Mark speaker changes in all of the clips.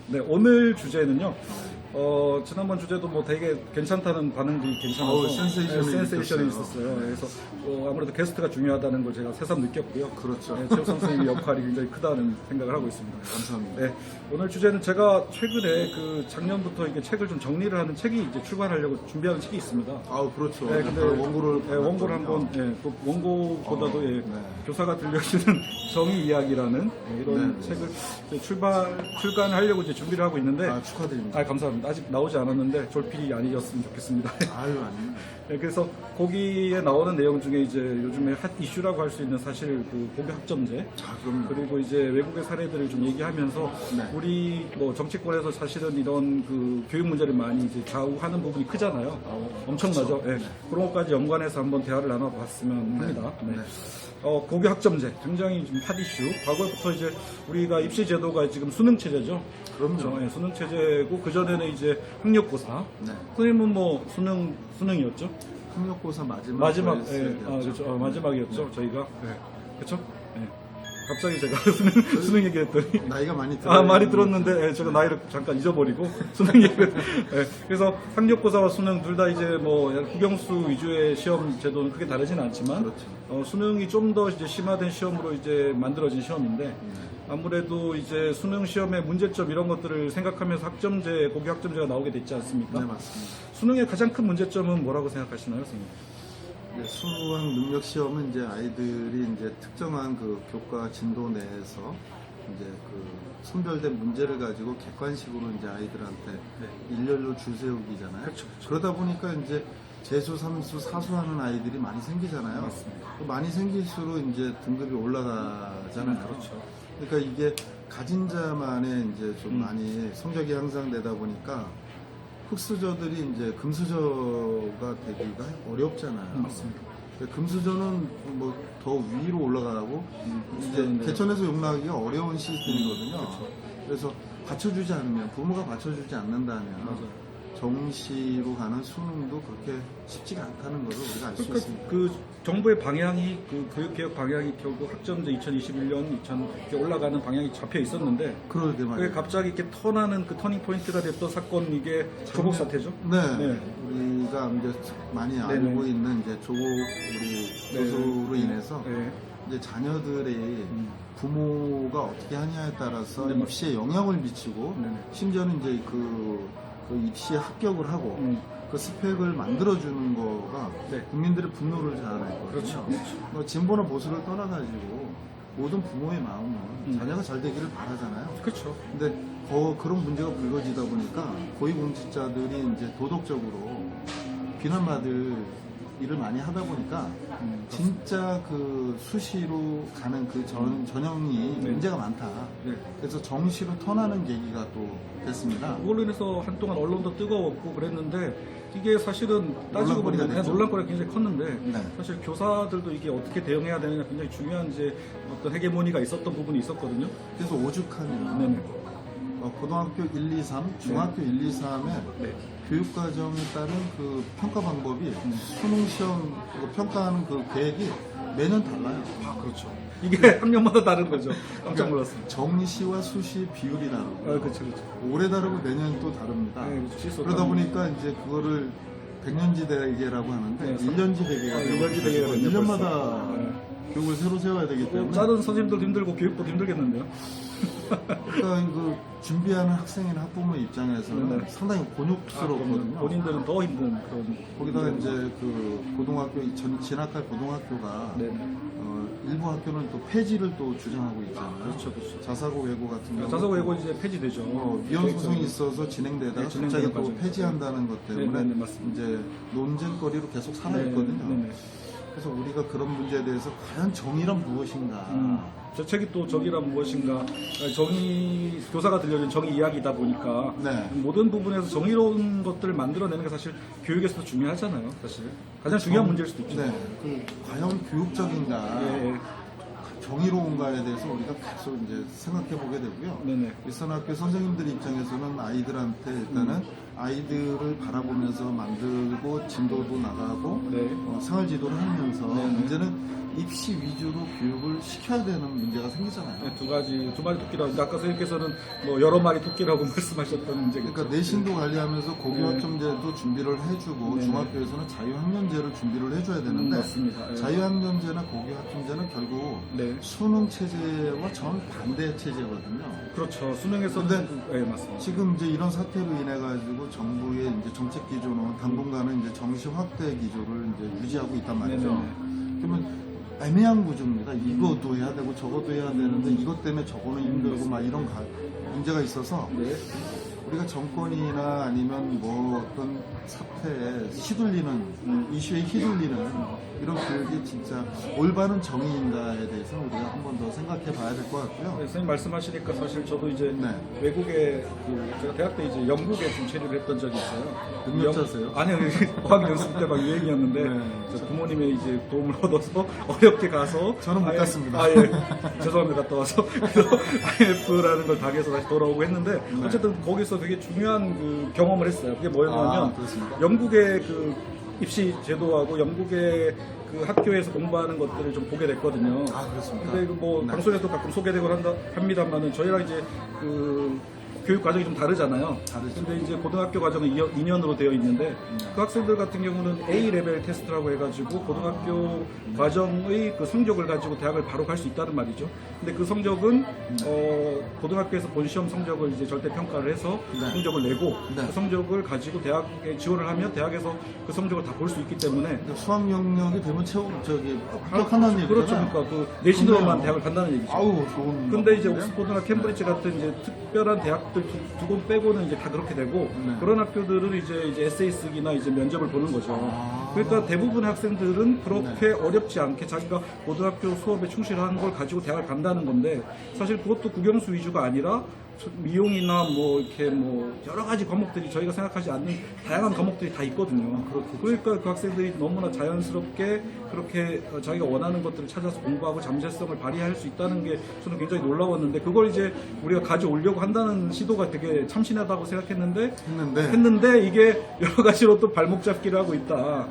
Speaker 1: 네, 오늘 주제는요. 지난번 주제도 뭐 되게 괜찮다는 반응들이 괜찮아서 센세이션이 있었어요. 그래서 아무래도 게스트가 중요하다는 걸 제가 새삼 느꼈고요.
Speaker 2: 그렇죠.
Speaker 1: 네, 최욱 선생님의 역할이 굉장히 크다는 생각을 하고 있습니다.
Speaker 2: 감사합니다.
Speaker 1: 네, 오늘 주제는 제가 최근에 그 작년부터 이게 책을 좀 정리를 하는 책이 이제 출간하려고 준비하는 책이 있습니다.
Speaker 2: 그렇죠.
Speaker 1: 네, 근데 원고를 한번 또 원고보다도 교사가 들려주는 정의 이야기라는 이런 책을 이제 출간하려고 이제 준비를 하고 있는데
Speaker 2: 축하드립니다.
Speaker 1: 감사합니다. 아직 나오지 않았는데 졸필이 아니었으면 좋겠습니다.
Speaker 2: 아닙니다.
Speaker 1: 네, 그래서 거기에 나오는 내용 중에 이제 요즘에 핫 이슈라고 할 수 있는 사실 그 고교 학점제 그리고 이제 외국의 사례들을 좀 얘기하면서 우리 뭐 정치권에서 사실은 이런 그 교육 문제를 많이 이제 좌우하는 부분이 크잖아요. 엄청나죠. 네. 그런 것까지 연관해서 한번 대화를 나눠봤으면 합니다. 네. 고교 학점제 굉장히 좀 핫 이슈. 과거부터 이제 우리가 입시 제도가 지금 수능 체제죠.
Speaker 2: 그럼요.
Speaker 1: 네, 수능 체제고 그 전에는 이제 학력고사. 선생님은 뭐 수능이었죠?
Speaker 2: 학력고사 마지막
Speaker 1: 그렇죠. 마지막이었죠. 저희가. 그렇죠? 네. 갑자기 제가 수능 얘기했더니
Speaker 2: 나이가 많이
Speaker 1: 들었는데 제가 나이를 잠깐 잊어버리고 수능 얘기를 그래서 학력고사와 수능 둘 다 이제 뭐 국영수 위주의 시험 제도는 크게 다르지는 않지만
Speaker 2: 그렇죠.
Speaker 1: 수능이 좀 더 이제 심화된 시험으로 이제 만들어진 시험인데 아무래도 이제 수능 시험의 문제점 이런 것들을 생각하면서 고교 학점제가 나오게 됐지 않습니까?
Speaker 2: 네, 맞습니다.
Speaker 1: 수능의 가장 큰 문제점은 뭐라고 생각하시나요, 선생님?
Speaker 2: 수학 능력 시험은 이제 아이들이 이제 특정한 그 교과 진도 내에서 이제 그 선별된 문제를 가지고 객관식으로 이제 아이들한테 일렬로 줄 세우기잖아요.
Speaker 1: 그렇죠.
Speaker 2: 그러다 보니까 이제 재수, 삼수, 사수 하는 아이들이 많이 생기잖아요.
Speaker 1: 맞습니다.
Speaker 2: 많이 생길수록 이제 등급이 올라가잖아요.
Speaker 1: 그렇죠.
Speaker 2: 그러니까 이게 가진 자만의 이제 좀 많이 성적이 향상되다 보니까 흑수저들이 이제 금수저가 되기가 어렵잖아요.
Speaker 1: 맞습니다.
Speaker 2: 금수저는 뭐 더 위로 올라가고 이제 개천에서 용나기가 어려운 시스템이거든요. 그래서 받쳐주지 않으면 부모가 받쳐주지 않는다면 정시로 가는 수능도 그렇게 쉽지가 않다는 것을 우리가 알 수 있습니다.
Speaker 1: 그 정부의 방향이 그 교육개혁 방향이 결국 학점제 2021년 2000 올라가는 방향이 잡혀 있었는데
Speaker 2: 그러게 말이에요.
Speaker 1: 그게 갑자기 이렇게 턴하는 그 터닝 포인트가 됐던 사건 이게 조국 사태죠.
Speaker 2: 네. 우리가 이제 많이 알고 있는 이제 조국 우리 교수로 인해서 이제 자녀들의 부모가 어떻게 하냐에 따라서 입시에 영향을 미치고 심지어는 이제 그 입시에 합격을 하고 그 스펙을 만들어주는 거가 국민들의 분노를 자아낼 거거든요. 그렇죠. 진보나 보수를 떠나가지고 모든 부모의 마음은 자녀가 잘 되기를 바라잖아요.
Speaker 1: 그렇죠.
Speaker 2: 근데 그런 문제가 불거지다 보니까 고위공직자들이 이제 도덕적으로 비난받을 일을 많이 하다 보니까 진짜 그 수시로 가는 그 전형이 문제가 많다. 그래서 정시로 턴하는 계기가 또 됐습니다.
Speaker 1: 그걸로 인해서 한동안 언론도 뜨거웠고 그랬는데 이게 사실은 따지고 보니까 논란거리가 굉장히 컸는데 사실 교사들도 이게 어떻게 대응해야 되느냐 굉장히 중요한 이제 어떤 헤게모니가 있었던 부분이 있었거든요.
Speaker 2: 그래서 오죽하면 고등학교 1, 2, 3, 중학교 1, 2, 3에 교육과정에 따른 그 평가 방법이 수능 시험 평가하는 그 계획이 매년 달라요.
Speaker 1: 그렇죠. 이게 학년마다 다른 거죠. 깜짝 놀랐습니다.
Speaker 2: 정시와 수시 비율이 다르고
Speaker 1: 그렇죠.
Speaker 2: 올해 다르고 내년 또 다릅니다. 그러다 보니까 이제 그거를 백년지 대계라고 하는데 1년지 대계가 1년마다 교육을 새로 세워야 되기 때문에
Speaker 1: 다른 선생님들도 힘들고 교육도 힘들겠는데요.
Speaker 2: 그러니까 그 준비하는 학생이나 학부모 입장에서는 상당히 곤욕스럽거든요.
Speaker 1: 본인들은 더 힘든 그런.
Speaker 2: 거기다가 이제 그 고등학교 진학할 고등학교가 일부 학교는 또 폐지를 또 주장하고 있잖아요.
Speaker 1: 그렇죠.
Speaker 2: 자사고 외고 같은 경우
Speaker 1: 자사고 외고 이제 폐지되죠.
Speaker 2: 위헌 소송이 있어서 진행되다가 갑자기 또 폐지한다는 것 때문에 이제 논쟁거리로 계속 살아 있거든요. 그래서 우리가 그런 문제에 대해서 과연 정의란 무엇인가?
Speaker 1: 저 책이 또 정의란 무엇인가? 교사가 들려준 정의 이야기다 보니까 모든 부분에서 정의로운 것들을 만들어내는 게 사실 교육에서도 중요하잖아요. 사실 가장 중요한 문제일 수도 있죠.
Speaker 2: 과연 교육적인가? 정의로운가에 대해서 우리가 계속 이제 생각해 보게 되고요. 일선학교 선생님들 입장에서는 아이들한테 일단은 아이들을 바라보면서 만들고 진도도 나가고 생활 지도를 하면서 이제는 입시 위주로 교육을 시켜야 되는 문제가 생기잖아요.
Speaker 1: 네, 두 마리 토끼라고. 아까 선생님께서는 뭐 여러 마리 토끼라고 말씀하셨던 문제겠죠.
Speaker 2: 그러니까 내신도 관리하면서 고교 학점제도 준비를 해주고
Speaker 1: 네네.
Speaker 2: 중학교에서는 자유학년제를 준비를 해줘야 되는데
Speaker 1: 맞습니다. 예.
Speaker 2: 자유학년제나 고교 학점제는 결국
Speaker 1: 네.
Speaker 2: 수능 체제와 정반대 체제거든요.
Speaker 1: 그렇죠. 수능에서는 네, 맞습니다.
Speaker 2: 지금 이제 이런 사태로 인해 가지고 정부의 이제 정책 기조는 당분간은 이제 정시 확대 기조를 이제 유지하고 있단 말이죠.
Speaker 1: 네네.
Speaker 2: 그러면 애매한 구조입니다. 이것도 해야 되고 저것도 해야 되는데 이것 때문에 저거는 힘들고 막 이런 문제가 있어서
Speaker 1: 네.
Speaker 2: 우리가 정권이나 아니면 뭐 어떤 사태에 휘둘리는 이슈에 휘둘리는 이런 교육이 진짜 올바른 정의인가에 대해서 우리가 한 번 더 생각해 봐야 될 것 같고요.
Speaker 1: 네, 선생님 말씀하시니까 사실 저도 이제
Speaker 2: 네.
Speaker 1: 외국에 제가 대학 때 이제 영국에 좀 체류를 했던 적이 있어요.
Speaker 2: 능력자세요?
Speaker 1: 아니요, 어학 연수 때 막 유행이었는데
Speaker 2: 네.
Speaker 1: 저 부모님의 이제 도움을 얻어서 어렵게 가서
Speaker 2: 저는 못 갔습니다.
Speaker 1: 예. 죄송합니다. 갔다 와서 그래서 IMF라는 걸 당해서 다시 돌아오고 했는데
Speaker 2: 네.
Speaker 1: 어쨌든 거기서 되게 중요한 그 경험을 했어요. 그게 뭐였냐면
Speaker 2: 그렇습니까?
Speaker 1: 영국의 그 입시 제도하고 영국의 그 학교에서 공부하는 것들을 좀 보게 됐거든요.
Speaker 2: 그렇습니까?
Speaker 1: 근데 뭐
Speaker 2: 네.
Speaker 1: 방송에도 가끔 소개되고 합니다만은 저희랑 이제 그 교육 과정이 좀 다르잖아요.
Speaker 2: 다르죠.
Speaker 1: 근데 이제 고등학교 과정은 2년으로 되어 있는데 그 학생들 같은 경우는 A 레벨 테스트라고 해가지고 고등학교 과정의 그 성적을 가지고 대학을 바로 갈 수 있다는 말이죠. 근데 그 성적은 고등학교에서 본 시험 성적을 이제 절대 평가를 해서
Speaker 2: 네.
Speaker 1: 성적을 내고
Speaker 2: 네.
Speaker 1: 그 성적을 가지고 대학에 지원을 하면 대학에서 그 성적을 다 볼 수 있기 때문에
Speaker 2: 근데 수학 영역이 되면 합격한다는 얘기잖아요.
Speaker 1: 그렇죠. 그러니까 그 내신으로만
Speaker 2: 좋네요.
Speaker 1: 대학을 간다는 얘기죠.
Speaker 2: 아우 좋은.
Speaker 1: 근데 이제
Speaker 2: 방법인데요?
Speaker 1: 옥스퍼드나 캠브리지 같은 이제 특별한 대학들 두 곳 빼고는 이제 다 그렇게 되고
Speaker 2: 네.
Speaker 1: 그런 학교들은 이제 에세이 쓰기나 이제 면접을 보는 거죠.
Speaker 2: 아.
Speaker 1: 그러니까 대부분의 학생들은 그렇게 어렵지 않게 자기가 고등학교 수업에 충실한 걸 가지고 대학을 간다는 건데 사실 그것도 국영수 위주가 아니라 미용이나 뭐 이렇게 뭐 여러 가지 과목들이 저희가 생각하지 않는 다양한 과목들이 다 있거든요. 그러니까 그 학생들이 너무나 자연스럽게 그렇게 자기가 원하는 것들을 찾아서 공부하고 잠재성을 발휘할 수 있다는 게 저는 굉장히 놀라웠는데 그걸 이제 우리가 가져오려고 한다는 시도가 되게 참신하다고 생각했는데 했는데 이게 여러 가지로 또 발목 잡기를 하고 있다.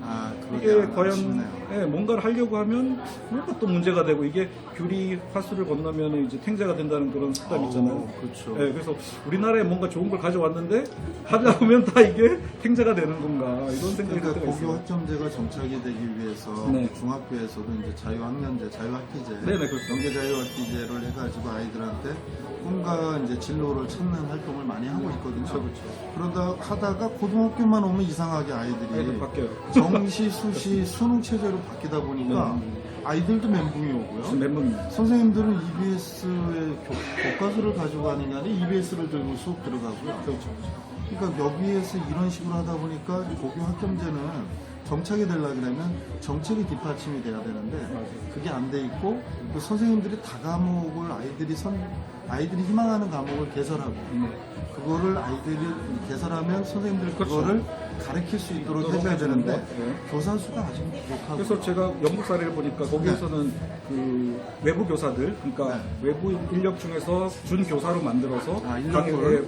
Speaker 1: 이게 과연 뭔가를 하려고 하면 뭔가 또 문제가 되고 이게 규리 화수를 건너면 이제 탱자가 된다는 그런 속담 있잖아요.
Speaker 2: 그렇죠.
Speaker 1: 네, 그래서 우리나라에 뭔가 좋은 걸 가져왔는데 하다 보면 다 이게 탱자가 되는 건가 이런 생각이 들
Speaker 2: 그러니까
Speaker 1: 때가
Speaker 2: 고교
Speaker 1: 있어요.
Speaker 2: 학점제가 정착이 되기 위해서
Speaker 1: 네.
Speaker 2: 중학교에서도 이제 자유학년제, 자유학기제,
Speaker 1: 네네, 그렇죠.
Speaker 2: 연계자유학기제를 해가지고 아이들한테 꿈과 이제 진로를 찾는 활동을 많이 하고 있거든요.
Speaker 1: 그렇죠.
Speaker 2: 그러다 하다가 고등학교만 오면 이상하게 아이들이
Speaker 1: 애들 바뀌어요.
Speaker 2: 정시, 수시, 수능 체제로 바뀌다 보니까 아이들도 멘붕이 오고요.
Speaker 1: 지금 멤버입니다.
Speaker 2: 선생님들은 EBS의 교과서를 가지고 가는 게 아니라 EBS를 들고 수업 들어가고요.
Speaker 1: 그렇죠.
Speaker 2: 그러니까 여기에서 이런 식으로 하다 보니까 고교 학점제는 정착이 되려고 그러면 정책이 뒷받침이 돼야 되는데 그게 안 돼 있고 또 선생님들이 다 과목을 아이들이 희망하는 과목을 개설하고 그거를 아이들이 개설하면 선생님들이 그거를 가르칠 수 있도록 해줘야 되는데 교사 수가 아직 부족하고
Speaker 1: 그래서 제가 영국 사례를 보니까 거기에서는 그 외부 교사들 그러니까 외부 인력 중에서 준 교사로 만들어서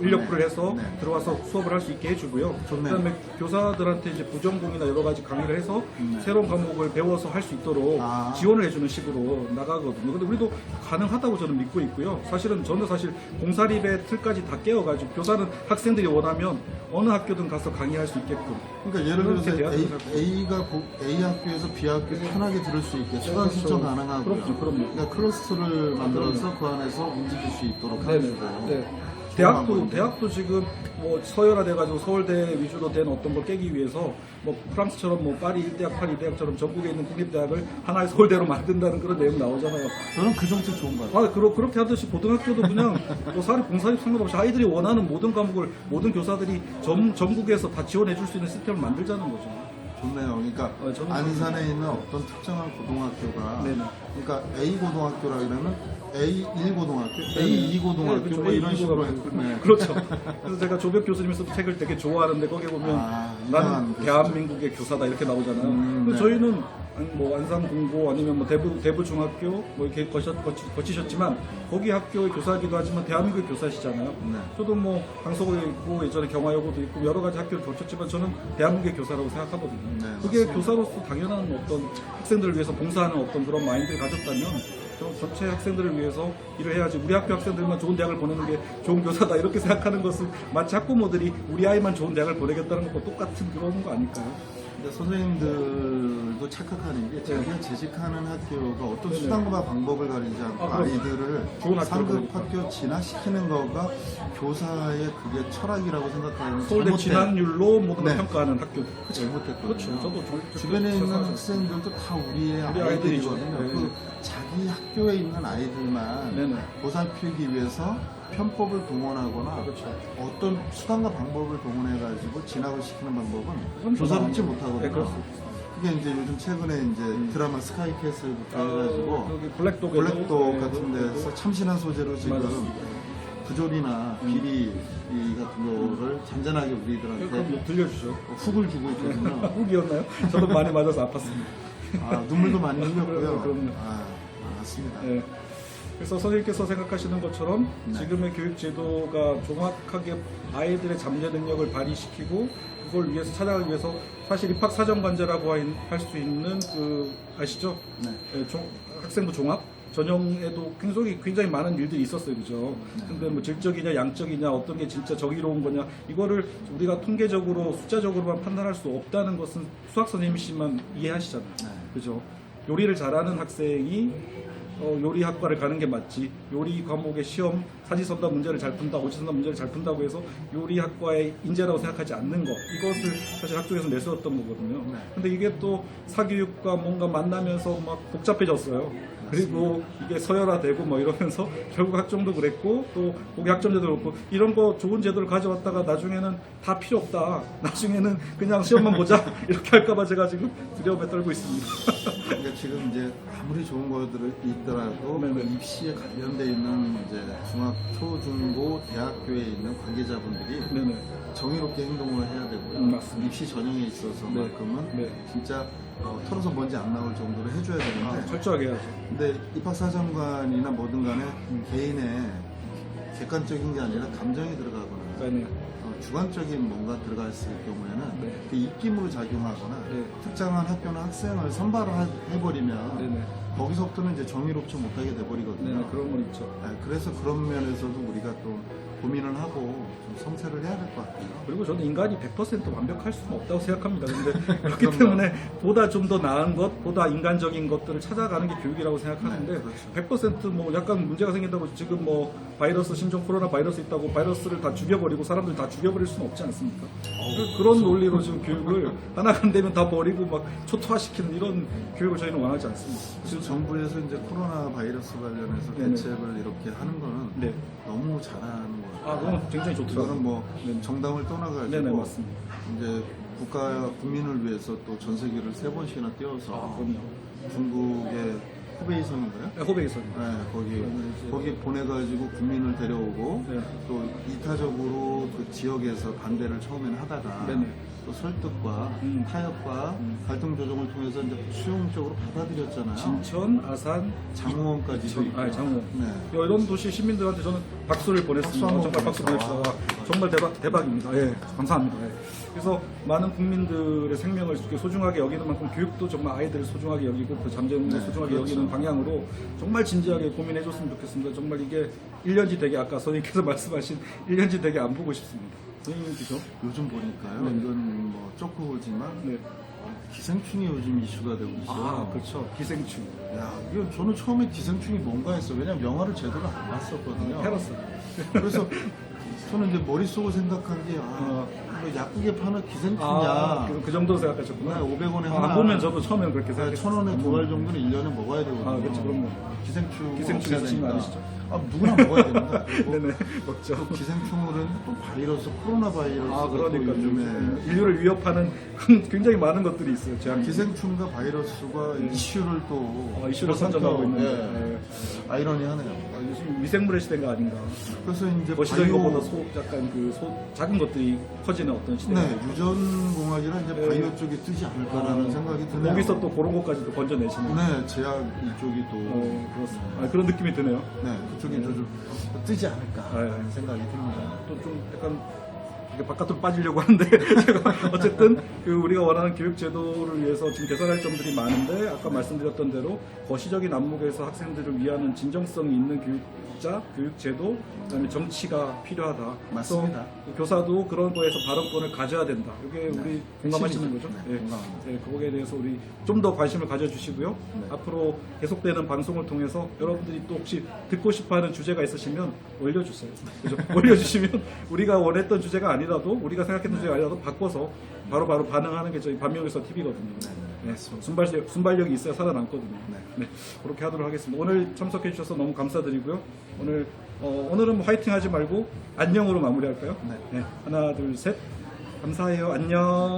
Speaker 1: 인력풀을 해서 들어와서 수업을 할 수 있게 해주고요. 그다음에 교사들한테 이제 부전공이나 여러 가지 강의를 해서 새로운 과목을 배워서 할 수 있도록 지원을 해주는 식으로 나가거든요. 근데 우리도 가능하다고 저는 믿고 있고요. 사실은 저는 공사립의 틀까지 다 깨워가지고 교사는 학생들이 원하면 어느 학교든 가서 강의할 수 있게끔.
Speaker 2: 그러니까 예를 들어서 A 학교에서 B 학교에 편하게 들을 수 있게 수강 신청 가능하고
Speaker 1: 그럼요.
Speaker 2: 그러니까 클러스터를 만들어서 그 안에서 움직일 수 있도록 해주고
Speaker 1: 대학도 지금 뭐 서열화돼가지고 서울대 위주로 된 어떤 걸 깨기 위해서 뭐 프랑스처럼 뭐 파리 1대학, 파리 2대학처럼 전국에 있는 국립대학을 하나의 서울대로 만든다는 그런 내용 나오잖아요.
Speaker 2: 저는 그 정책 좋은 것 같아요.
Speaker 1: 그렇게 하듯이 고등학교도 그냥 뭐 사립, 공사립 상관없이 아이들이 원하는 모든 과목을 모든 교사들이 전국에서 다 지원해 줄 수 있는 시스템을 만들자는 거죠.
Speaker 2: 좋네요. 그러니까 안산에 있는 어떤 특정한 고등학교가 그러니까 A 고등학교라 그러면 A1 고등학교, A2 고등학교
Speaker 1: 그렇죠.
Speaker 2: 뭐 이런 식으로
Speaker 1: 그렇죠. 그래서 제가 조벽 교수님이 쓴 책을 되게 좋아하는데 거기에 보면 난 대한민국의 교사다 이렇게 나오잖아요. 근데 저희는 뭐 안산공고 아니면 뭐 대부 중학교 뭐 이렇게 거치셨지만 거기 학교의 교사이기도 하지만 대한민국의 교사시잖아요.
Speaker 2: 네.
Speaker 1: 저도 뭐 강서구에 있고 예전에 경화여고도 있고 여러 가지 학교를 거쳤지만 저는 대한민국의 교사라고 생각하거든요.
Speaker 2: 네,
Speaker 1: 그게
Speaker 2: 맞습니다.
Speaker 1: 교사로서 당연한 어떤 학생들을 위해서 봉사하는 어떤 그런 마인드를 가졌다면 전체 학생들을 위해서 일을 해야지 우리 학교 학생들만 좋은 대학을 보내는 게 좋은 교사다 이렇게 생각하는 것은 마치 학부모들이 우리 아이만 좋은 대학을 보내겠다는 것과 똑같은 그런 거 아닐까요?
Speaker 2: 근데 선생님들도 착각하는 게 자기가 재직하는 학교가 어떤
Speaker 1: 네네.
Speaker 2: 수단과 방법을 가리지 않고
Speaker 1: 그럼.
Speaker 2: 아이들을
Speaker 1: 좋은 학교로
Speaker 2: 상급
Speaker 1: 보내니까.
Speaker 2: 학교 진학시키는 거가 교사의 그게 철학이라고 생각하는
Speaker 1: 서울대 진학률로 모든 걸
Speaker 2: 네.
Speaker 1: 평가하는 학교.
Speaker 2: 잘못됐거든요.
Speaker 1: 그렇죠. 저도
Speaker 2: 주변에 있는
Speaker 1: 세상에서.
Speaker 2: 학생들도 다 우리의
Speaker 1: 우리
Speaker 2: 아이들이거든요.
Speaker 1: 아이들이죠.
Speaker 2: 그 자기 학교에 있는 아이들만
Speaker 1: 네네.
Speaker 2: 보살피기 위해서 편법을 동원하거나
Speaker 1: 그렇죠.
Speaker 2: 어떤 수단과 방법을 동원해가지고 진학을 시키는 방법은
Speaker 1: 그건
Speaker 2: 조사롭지
Speaker 1: 저도
Speaker 2: 못하거든요.
Speaker 1: 네, 그렇습니다.
Speaker 2: 그게 이제 요즘 최근에 이제 드라마 스카이캐슬부터 해가지고
Speaker 1: 여기 블랙독
Speaker 2: 블랙독 같은 데서 참신한 소재로 지금
Speaker 1: 맞았습니다.
Speaker 2: 부조리나 비리 같은 거를 잔잔하게 우리들한테
Speaker 1: 그럼 들려주죠.
Speaker 2: 훅을 주고 있거든요.
Speaker 1: 혹이었나요? 저도 많이 맞아서 아팠습니다.
Speaker 2: 아, 눈물도 많이 흘렸고요.
Speaker 1: 그럼요.
Speaker 2: 아, 맞습니다.
Speaker 1: 네. 그래서 선생님께서 생각하시는 것처럼
Speaker 2: 네.
Speaker 1: 지금의 교육 제도가 정확하게 아이들의 잠재 능력을 발휘시키고 그걸 위해서 찾아가기 위해서 사실 입학사정관제라고 할 수 있는 그 아시죠?
Speaker 2: 네.
Speaker 1: 예, 학생부 종합 전형에도 굉장히 많은 일들이 있었어요, 그죠? 근데 뭐 질적이냐, 양적이냐, 어떤 게 진짜 정의로운 거냐, 이거를 우리가 통계적으로, 숫자적으로만 판단할 수 없다는 것은 수학 선생님이시만 이해하시잖아요,
Speaker 2: 네.
Speaker 1: 그죠? 요리를 잘하는 학생이 요리학과를 가는 게 맞지, 요리 과목의 시험, 사지선다 문제를 잘 푼다, 오지선다 문제를 잘 푼다고 해서 요리학과의 인재라고 생각하지 않는 것, 이것을 사실 학교에서 내세웠던 거거든요.
Speaker 2: 네.
Speaker 1: 근데 이게 또 사교육과 뭔가 만나면서 막 복잡해졌어요. 그리고 이게 서열화되고 뭐 이러면서 결국 학종도 그랬고 또 고기 학점제도 그렇고 이런 거 좋은 제도를 가져왔다가 나중에는 다 필요 없다. 나중에는 그냥 시험만 보자 이렇게 할까봐 제가 지금 두려움에 떨고 있습니다.
Speaker 2: 그러니까 지금 이제 아무리 좋은 거들이 있더라도
Speaker 1: 네네.
Speaker 2: 그 입시에 관련돼 있는 이제 중학, 초, 중, 고 대학교에 있는 관계자분들이
Speaker 1: 네네.
Speaker 2: 정의롭게 행동을 해야 되고요.
Speaker 1: 맞습니다.
Speaker 2: 입시 전형에 있어서만큼은
Speaker 1: 네.
Speaker 2: 진짜 털어서 먼지 안 나올 정도로 해줘야 되는데
Speaker 1: 철저하게 해야죠.
Speaker 2: 근데 입학사정관이나 뭐든 간에 개인의 객관적인 게 아니라 감정이 들어가거나
Speaker 1: 네네.
Speaker 2: 주관적인 뭔가 들어갔을 경우에는
Speaker 1: 네.
Speaker 2: 그 입김으로 작용하거나
Speaker 1: 네.
Speaker 2: 특정한 학교나 학생을 선발해버리면
Speaker 1: 네네.
Speaker 2: 거기서부터는 이제 정의롭지 못하게 돼버리거든요.
Speaker 1: 네네. 그런 건 있죠.
Speaker 2: 그래서 그런 면에서도 우리가 또 고민을 하고 좀 성찰을 해야 될 것 같아요.
Speaker 1: 그리고 저는 인간이 100% 완벽할 수는 없다고 생각합니다. 근데 그렇기 때문에 보다 좀 더 나은 것, 보다 인간적인 것들을 찾아가는 게 교육이라고 생각하는데
Speaker 2: 네, 그렇죠.
Speaker 1: 100%뭐 약간 문제가 생긴다고 지금 뭐 바이러스 신종 코로나 바이러스 있다고 바이러스를 다 죽여버리고 사람들 다 죽여버릴 수는 없지 않습니까? 그런 논리로 지금 교육을 하나가 안 되면 다 버리고 막 초토화시키는 이런 교육을 저희는 원하지 않습니다.
Speaker 2: 지금 정부에서 이제 코로나 바이러스 관련해서
Speaker 1: 네네.
Speaker 2: 대책을 이렇게 하는 거는
Speaker 1: 네.
Speaker 2: 너무 잘하는 거예요.
Speaker 1: 아, 그건 굉장히 좋더라고요.
Speaker 2: 이거는 뭐
Speaker 1: 네네.
Speaker 2: 정당을 떠나가지고
Speaker 1: 네네, 맞습니다.
Speaker 2: 이제 국가 국민을 위해서 또 전 세계를 3번씩이나 뛰어서
Speaker 1: 아, 그럼요.
Speaker 2: 중국의 후베이성인가요?
Speaker 1: 네, 호베이선.
Speaker 2: 네, 거기 보내가지고 국민을 데려오고
Speaker 1: 네.
Speaker 2: 또 이타적으로 그 지역에서 반대를 처음에는 하다가
Speaker 1: 네네.
Speaker 2: 또 설득과 타협과 갈등 조정을 통해서 이제 수용적으로 받아들였잖아요.
Speaker 1: 진천, 아산,
Speaker 2: 장호원까지도 있고.
Speaker 1: 장호.
Speaker 2: 네.
Speaker 1: 이런 도시 시민들한테 저는 박수를 보냈습니다.
Speaker 2: 박수 한번
Speaker 1: 정말 박수
Speaker 2: 보내주세요.
Speaker 1: 보냅시다. 정말 대박입니다. 예, 감사합니다. 예. 그래서 많은 국민들의 생명을 이렇게 소중하게 여기는 만큼 교육도 정말 아이들을 소중하게 여기고 그 잠재력을
Speaker 2: 네,
Speaker 1: 소중하게
Speaker 2: 그렇죠.
Speaker 1: 여기는 방향으로 정말 진지하게 고민해줬으면 좋겠습니다. 정말 이게 1년지 되게 아까 선생님께서 말씀하신 1년지 되게 안 보고 싶습니다. 선생님께서
Speaker 2: 요즘 보니까요.
Speaker 1: 네.
Speaker 2: 이건 뭐 쪼크보지만
Speaker 1: 네.
Speaker 2: 기생충이 요즘 이슈가 되고 있어요.
Speaker 1: 아, 그렇죠. 기생충.
Speaker 2: 야, 이거 저는 처음에 기생충이 뭔가 했어. 왜냐면 영화를 제대로 안 봤었거든요.
Speaker 1: 헤러스.
Speaker 2: 그래서 저는 이제 머릿속으로 생각한 게 뭐 약국에 파는 기생충이야.
Speaker 1: 아, 그 정도로 생각하셨구나.
Speaker 2: 500원에
Speaker 1: 아,
Speaker 2: 하나.
Speaker 1: 안 보면 저도 처음에는 그렇게 생각했어요.
Speaker 2: 1,000원에 2알 정도는 1년에 먹어야 되거든요.
Speaker 1: 아, 그렇죠. 그럼요.
Speaker 2: 기생충
Speaker 1: 기생충 있으신 거 아니시죠?
Speaker 2: 누구나 먹어야 됩니다.
Speaker 1: 네네, 먹죠.
Speaker 2: 또 기생충으로는 또 바이러스, 코로나 바이러스가
Speaker 1: 아, 그러니까
Speaker 2: 요즘에
Speaker 1: 인류를 위협하는 굉장히 많은 것들이 있어요. 제한
Speaker 2: 기생충과 바이러스가 이슈를 또
Speaker 1: 이슈를 선점하고 있는데
Speaker 2: 네. 아이러니하네요.
Speaker 1: 요즘 미생물의 시대가 아닌가.
Speaker 2: 그래서 이제
Speaker 1: 거시적인 것보다 약간 작은 것들이 커지는 어떤 시대가
Speaker 2: 네, 유전공학이나 이제 바이오 쪽이 뜨지 않을까라는 생각이 드네요.
Speaker 1: 거기서 또 그런 것까지도 건져내시는.
Speaker 2: 네, 제약 이쪽이 또
Speaker 1: 그렇습니다. 그런 느낌이 드네요.
Speaker 2: 네, 그쪽이 좀 뜨지 않을까라는 생각이 듭니다.
Speaker 1: 또 좀 약간 이게 바깥으로 빠지려고 하는데 제가 어쨌든 우리가 원하는 교육 제도를 위해서 지금 개선할 점들이 많은데 아까 말씀드렸던 대로 거시적인 안목에서 학생들을 위하는 진정성이 있는 교육자, 교육 제도, 그다음에 정치가 필요하다.
Speaker 2: 맞습니다.
Speaker 1: 또 교사도 그런 거에서 발언권을 가져야 된다. 이게 우리 공감하시는 거죠?
Speaker 2: 네, 공감합니다.
Speaker 1: 네, 그거에 대해서 우리 좀 더 관심을 가져주시고요.
Speaker 2: 네.
Speaker 1: 앞으로 계속되는 방송을 통해서 여러분들이 또 혹시 듣고 싶어하는 주제가 있으시면 올려주세요. 그죠? 올려주시면 우리가 원했던 주제가 아니라도 우리가 생각했던 주제가 아니라도 바꿔서 바로바로 반응하는 게 저희 반면에서 TV거든요. 네, 순발력이 있어야 살아남거든요. 네, 그렇게 하도록 하겠습니다. 오늘 참석해 주셔서 너무 감사드리고요. 오늘은 뭐 화이팅 하지 말고 안녕으로 마무리할까요?
Speaker 2: 네.
Speaker 1: 하나, 둘, 셋. 감사해요. 안녕.